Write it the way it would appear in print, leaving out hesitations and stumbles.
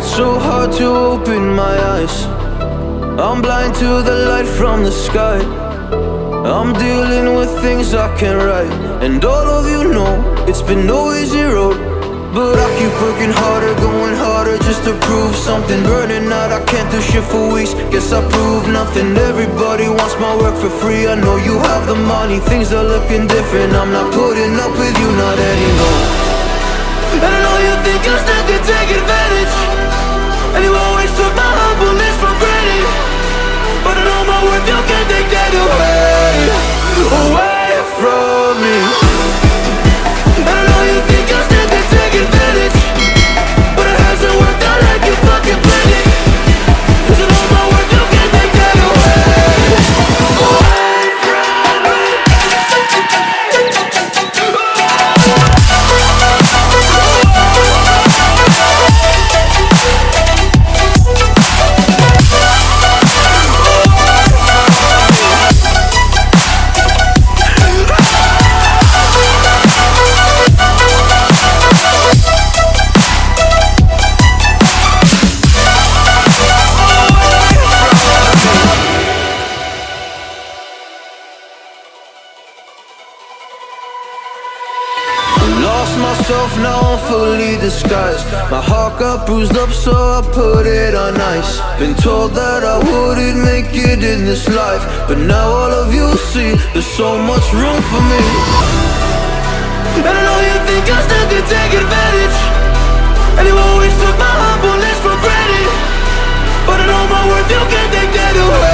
It's so hard to open my eyes. I'm blind to the light from the sky. I'm dealing with things I can't write. And all of you know it's been no easy road, but I keep working harder, going harder just to prove something. Burning out, I can't do shit for weeks. Guess I proved nothing. Everybody wants my work for free. I know you have the money, things are looking different. I'm not putting up with you, not anymore. And I know you think you still can take advantage, and you always took my humbleness for granted. But I know my worth, you can't take that away from me. And I know you think you still can take advantage, but it hasn't worked out like you fucking planned it. 'Cause I know my worth, you can't take that away from me. Lost myself, now I'm fully disguised. My heart got bruised up, so I put it on ice. Been told that I wouldn't make it in this life, but now all of you see there's so much room for me. And I know you think you still can take advantage, and you always took my humbleness for granted. But I know my worth, you can't take that away